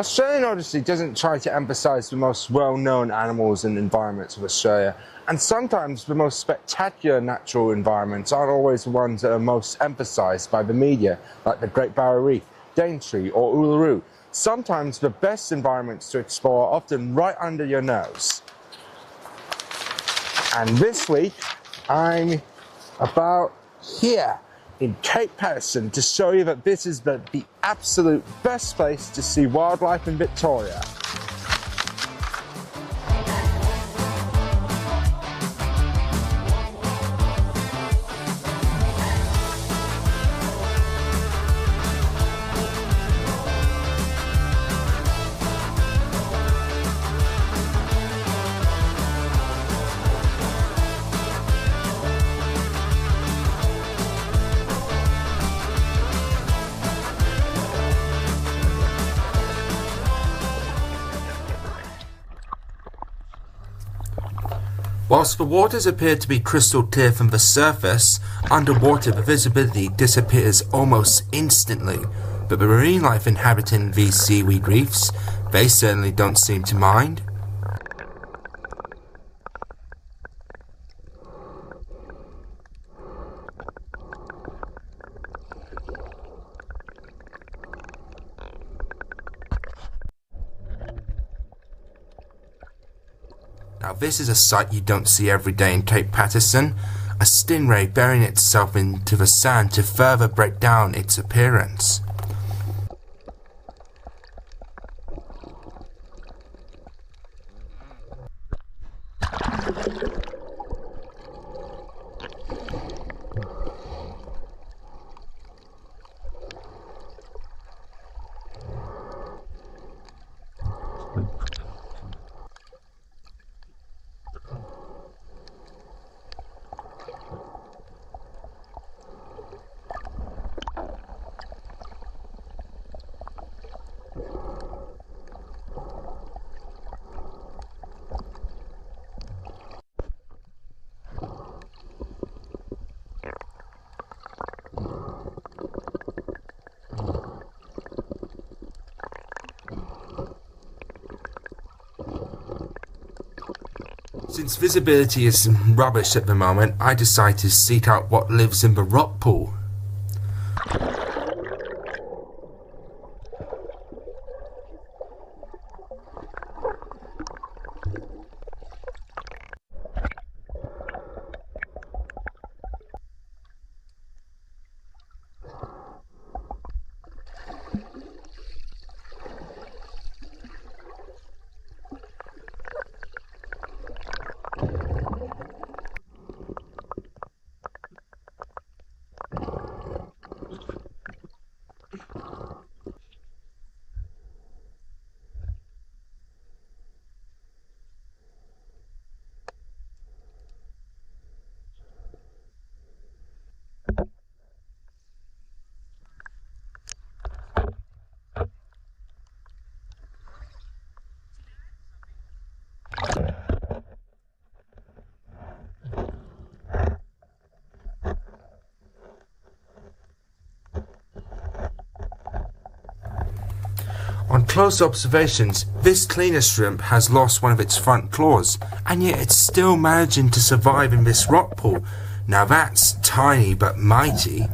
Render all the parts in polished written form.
Australian Odyssey doesn't try to emphasise the most well-known animals and environments of Australia, and sometimes the most spectacular natural environments aren't always the ones that are most emphasised by the media, like the Great Barrier Reef, Daintree or Uluru. Sometimes the best environments to explore are often right under your nose. And this week, I'm about here in Cape Paterson to show you that this is the absolute best place to see wildlife in Victoria. Whilst the waters appear to be crystal clear from the surface, underwater the visibility disappears almost instantly, but the marine life inhabiting these seaweed reefs, they certainly don't seem to mind. Now this is a sight you don't see every day in Cape Paterson, a stingray burying itself into the sand to further break down its appearance. Since visibility is rubbish at the moment, I decide to seek out what lives in the rock pool. On close observations, this cleaner shrimp has lost one of its front claws, and yet it's still managing to survive in this rock pool. Now that's tiny but mighty.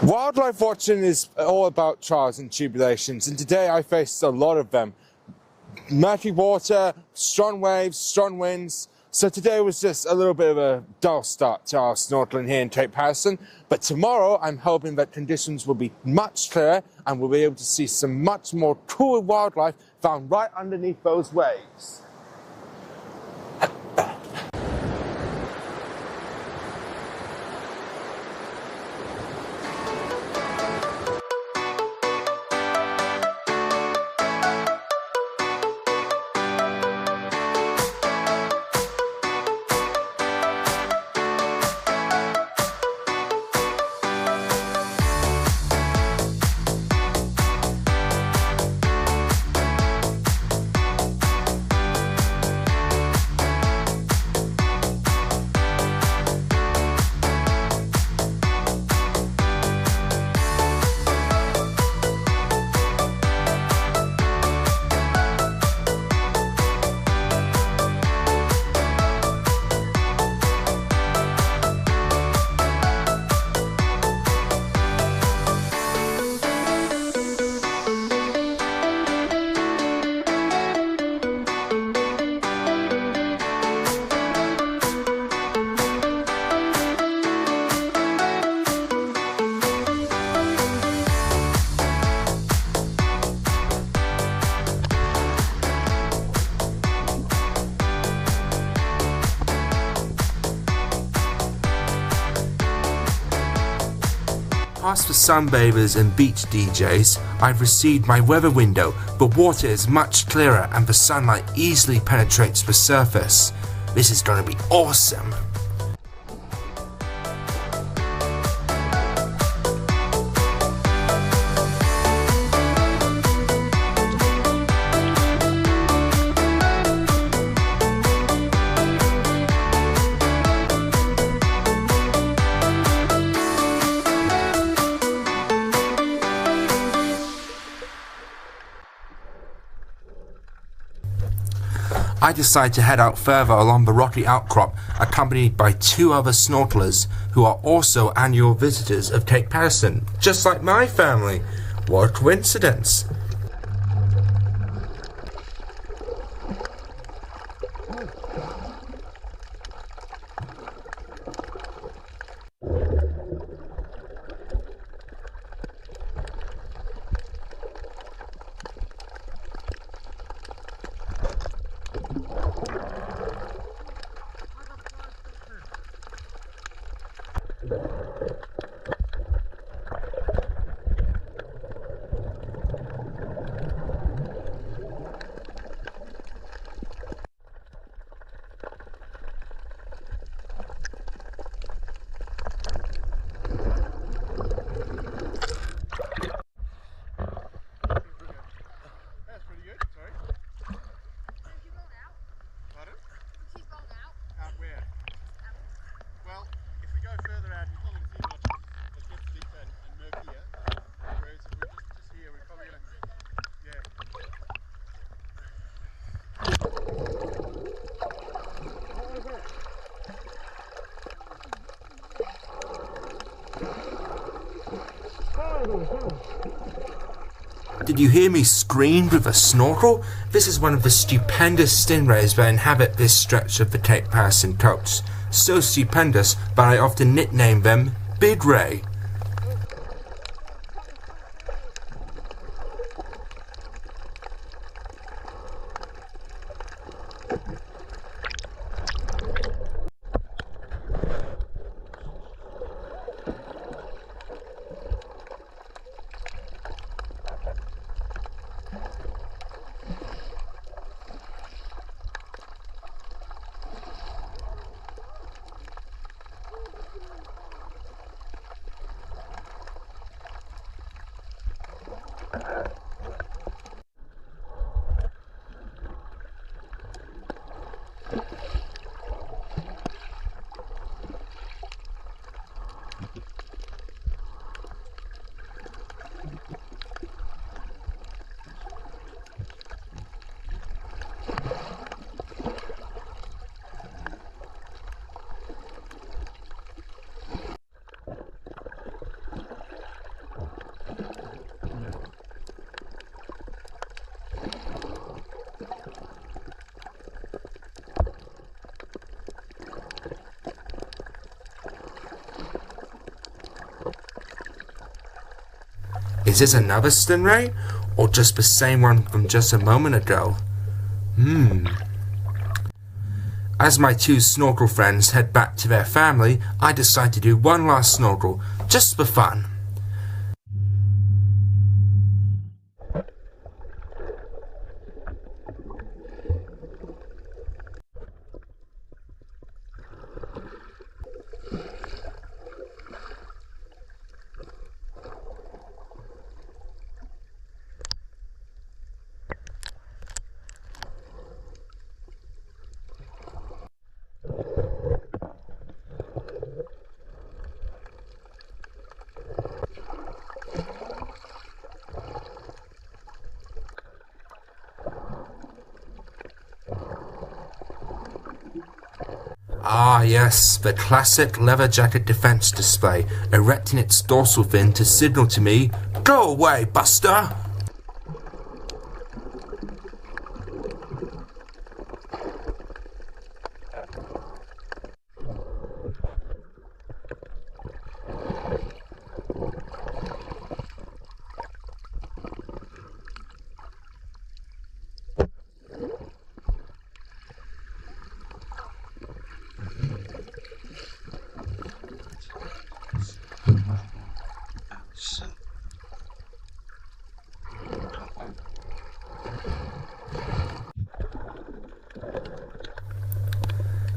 Wildlife watching is all about trials and tribulations, and today I faced a lot of them. Murky water, strong waves, strong winds. So today was just a little bit of a dull start to our snorkeling here in Cape Paterson, but tomorrow I'm hoping that conditions will be much clearer and we'll be able to see some much more cool wildlife found right underneath those waves. Whilst for sunbathers and beach DJs, I've received my weather window, but water is much clearer and the sunlight easily penetrates the surface. This is gonna be awesome. I decide to head out further along the rocky outcrop, accompanied by 2 other snorkelers who are also annual visitors of Cape Paterson, just like my family. What a coincidence. Did you hear me scream with a snorkel? This is one of the stupendous stingrays that inhabit this stretch of the Cape Paterson coast. So stupendous that I often nickname them Big Ray. Is this another stingray? Or just the same one from just a moment ago? As my 2 snorkel friends head back to their family, I decide to do one last snorkel, just for fun. Ah yes, the classic leather jacket defense display, erecting its dorsal fin to signal to me, "Go away, Buster!"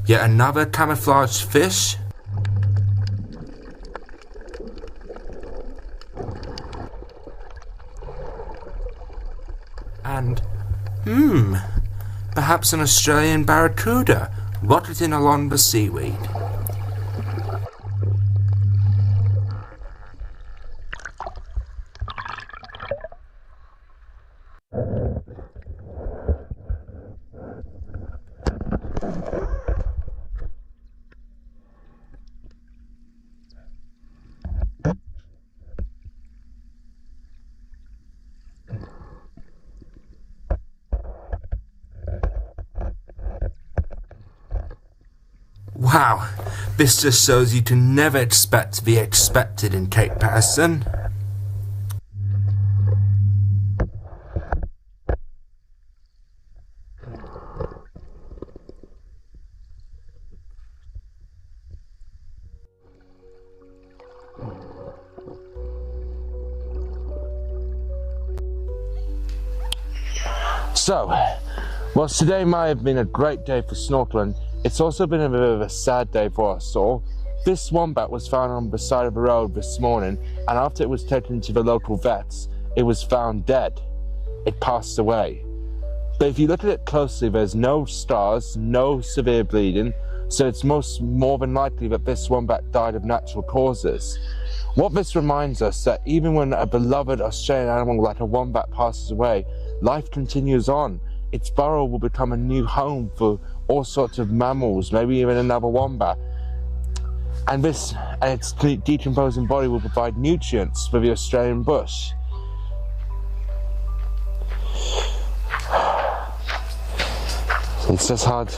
Yet another camouflaged fish? And, perhaps an Australian barracuda rocketing along the seaweed. Wow, this just shows you to never expect the expected in Cape Paterson. So, whilst today might have been a great day for snorkeling, it's also been a bit of a sad day for us all. This wombat was found on the side of the road this morning, and after it was taken to the local vets, it was found dead. It passed away. But if you look at it closely, there's no scars, no severe bleeding, so it's more than likely that this wombat died of natural causes. What this reminds us that even when a beloved Australian animal like a wombat passes away, life continues on. Its burrow will become a new home for all sorts of mammals, maybe even another wombat. And its decomposing body will provide nutrients for the Australian bush. It's just hard.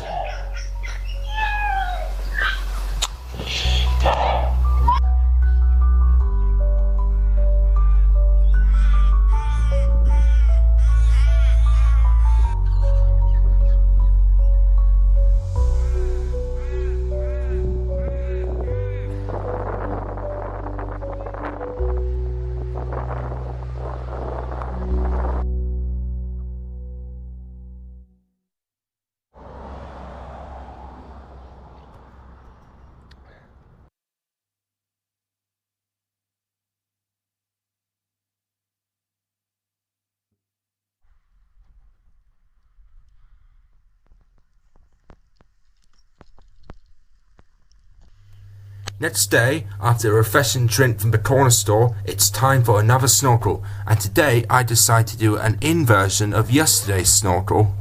Next day, after a refreshing drink from the corner store, it's time for another snorkel, and today I decide to do an inversion of yesterday's snorkel.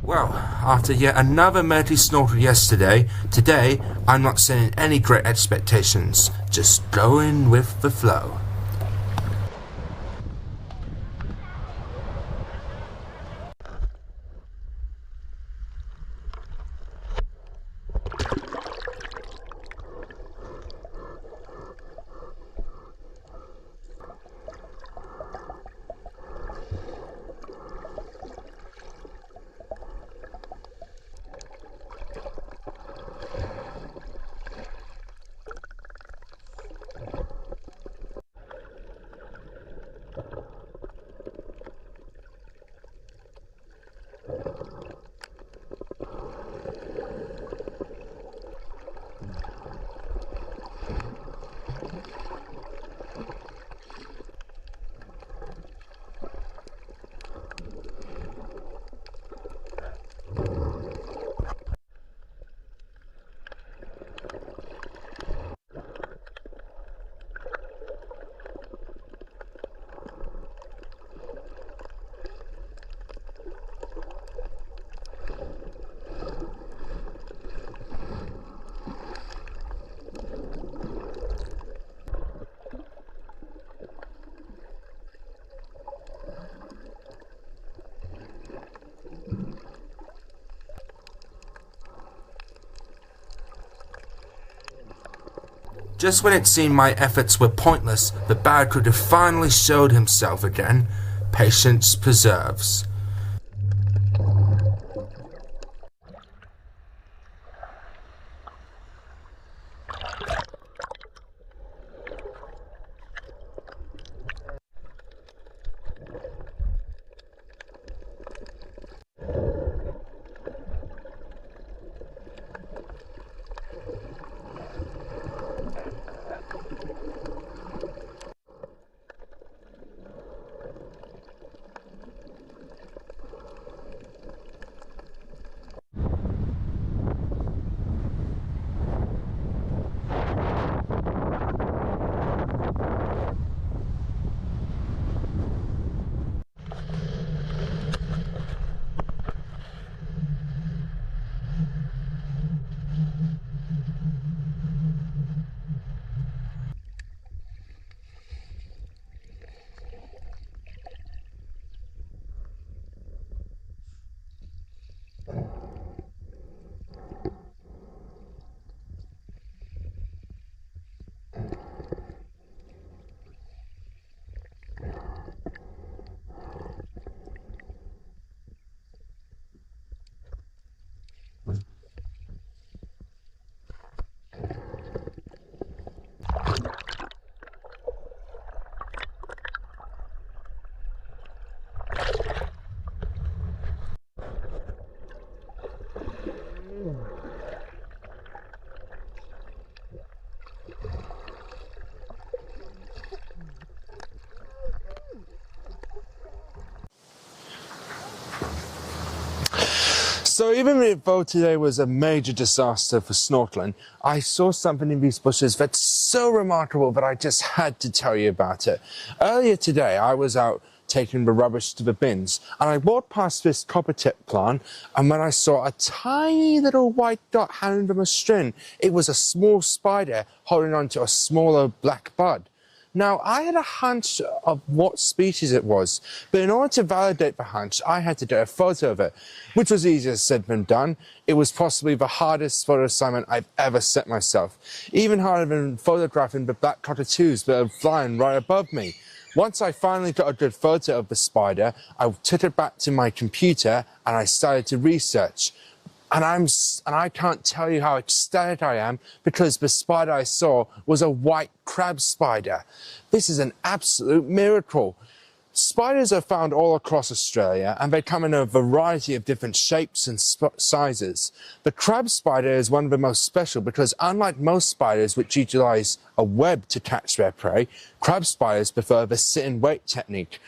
Well, after yet another murky snorkel yesterday, today I'm not setting any great expectations, just going with the flow. Just when it seemed my efforts were pointless, the barracuda finally showed himself again. Patience preserves. So even though today was a major disaster for snorkeling, I saw something in these bushes that's so remarkable that I just had to tell you about it. Earlier today, I was out taking the rubbish to the bins, and I walked past this copper tip plant, and when I saw a tiny little white dot hanging from a string, it was a small spider holding onto a smaller black bud. Now, I had a hunch of what species it was, but in order to validate the hunch, I had to do a photo of it, which was easier said than done. It was possibly the hardest photo assignment I've ever set myself, even harder than photographing the black cockatoos that are flying right above me. Once I finally got a good photo of the spider, I took it back to my computer and I started to research. And I can't tell you how ecstatic I am because the spider I saw was a white crab spider. This is an absolute miracle. Spiders are found all across Australia and they come in a variety of different shapes and sizes. The crab spider is one of the most special because unlike most spiders which utilize a web to catch their prey, crab spiders prefer the sit-and-wait technique.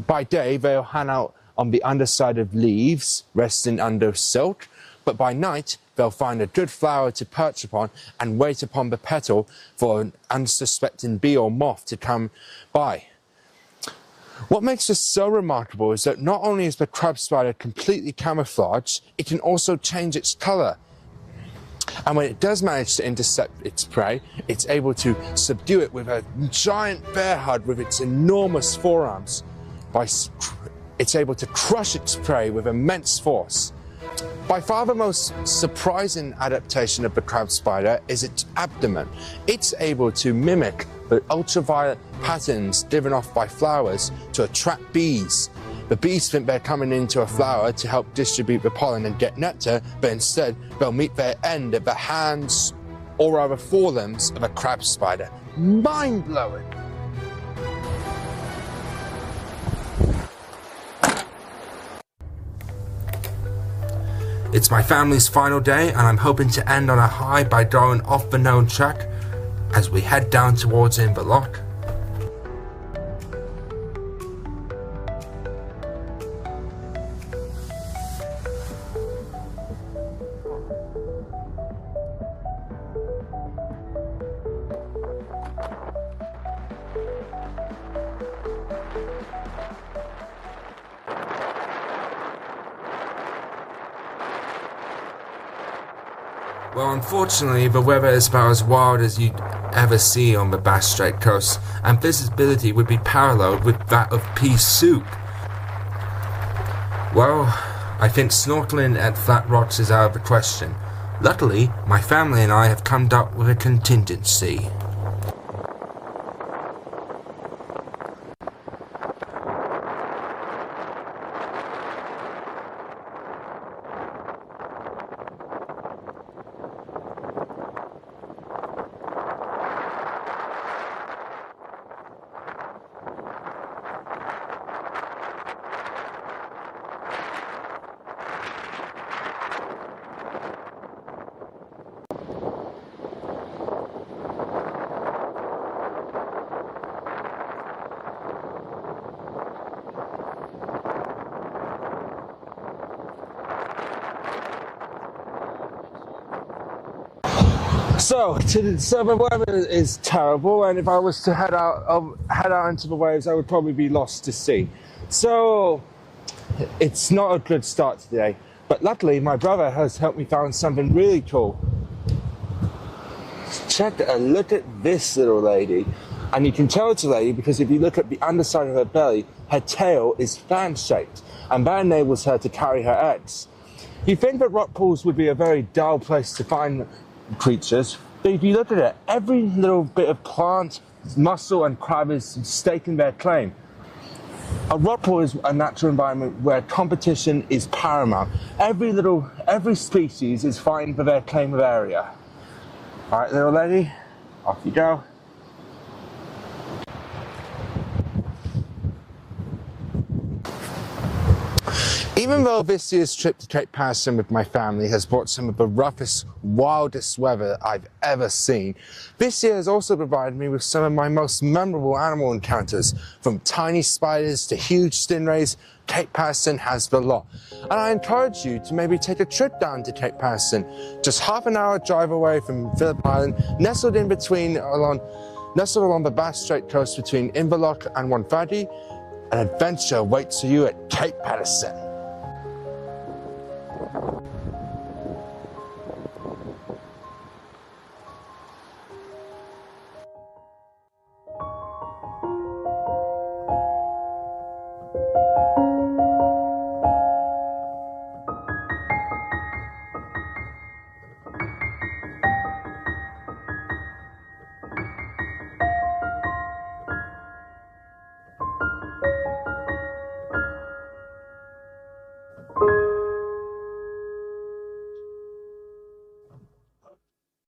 By day, they'll hang out on the underside of leaves, resting under silk, but by night, they'll find a good flower to perch upon and wait upon the petal for an unsuspecting bee or moth to come by. What makes this so remarkable is that not only is the crab spider completely camouflaged, it can also change its colour. And when it does manage to intercept its prey, it's able to subdue it with a giant bear hug with its enormous forearms. It's able to crush its prey with immense force. By far the most surprising adaptation of the crab spider is its abdomen. It's able to mimic the ultraviolet patterns given off by flowers to attract bees. The bees think they're coming into a flower to help distribute the pollen and get nectar, but instead they'll meet their end at the hands or rather forelimbs of a crab spider. Mind-blowing! It's my family's final day and I'm hoping to end on a high by going off the known track as we head down towards Inverloch. Well, unfortunately, the weather is about as wild as you'd ever see on the Bass Strait coast, and visibility would be paralleled with that of pea soup. Well, I think snorkeling at flat rocks is out of the question. Luckily, my family and I have come up with a contingency. So the weather is terrible, and if I was to head out into the waves, I would probably be lost to sea. So it's not a good start today. But luckily, my brother has helped me find something really cool. Look at this little lady. And you can tell it's a lady because if you look at the underside of her belly, her tail is fan-shaped, and that enables her to carry her eggs. You think that rock pools would be a very dull place to find creatures, but if you look at it, every little bit of plant, mussel and crab is staking their claim. A rock pool is a natural environment where competition is paramount. Every species is fighting for their claim of area. All right, little lady, off you go. Even though this year's trip to Cape Paterson with my family has brought some of the roughest, wildest weather I've ever seen, this year has also provided me with some of my most memorable animal encounters. From tiny spiders to huge stingrays, Cape Paterson has the lot. And I encourage you to maybe take a trip down to Cape Paterson, just half an hour drive away from Phillip Island, nestled along the Bass Strait coast between Inverloch and Wonthaggi. An adventure waits for you at Cape Paterson.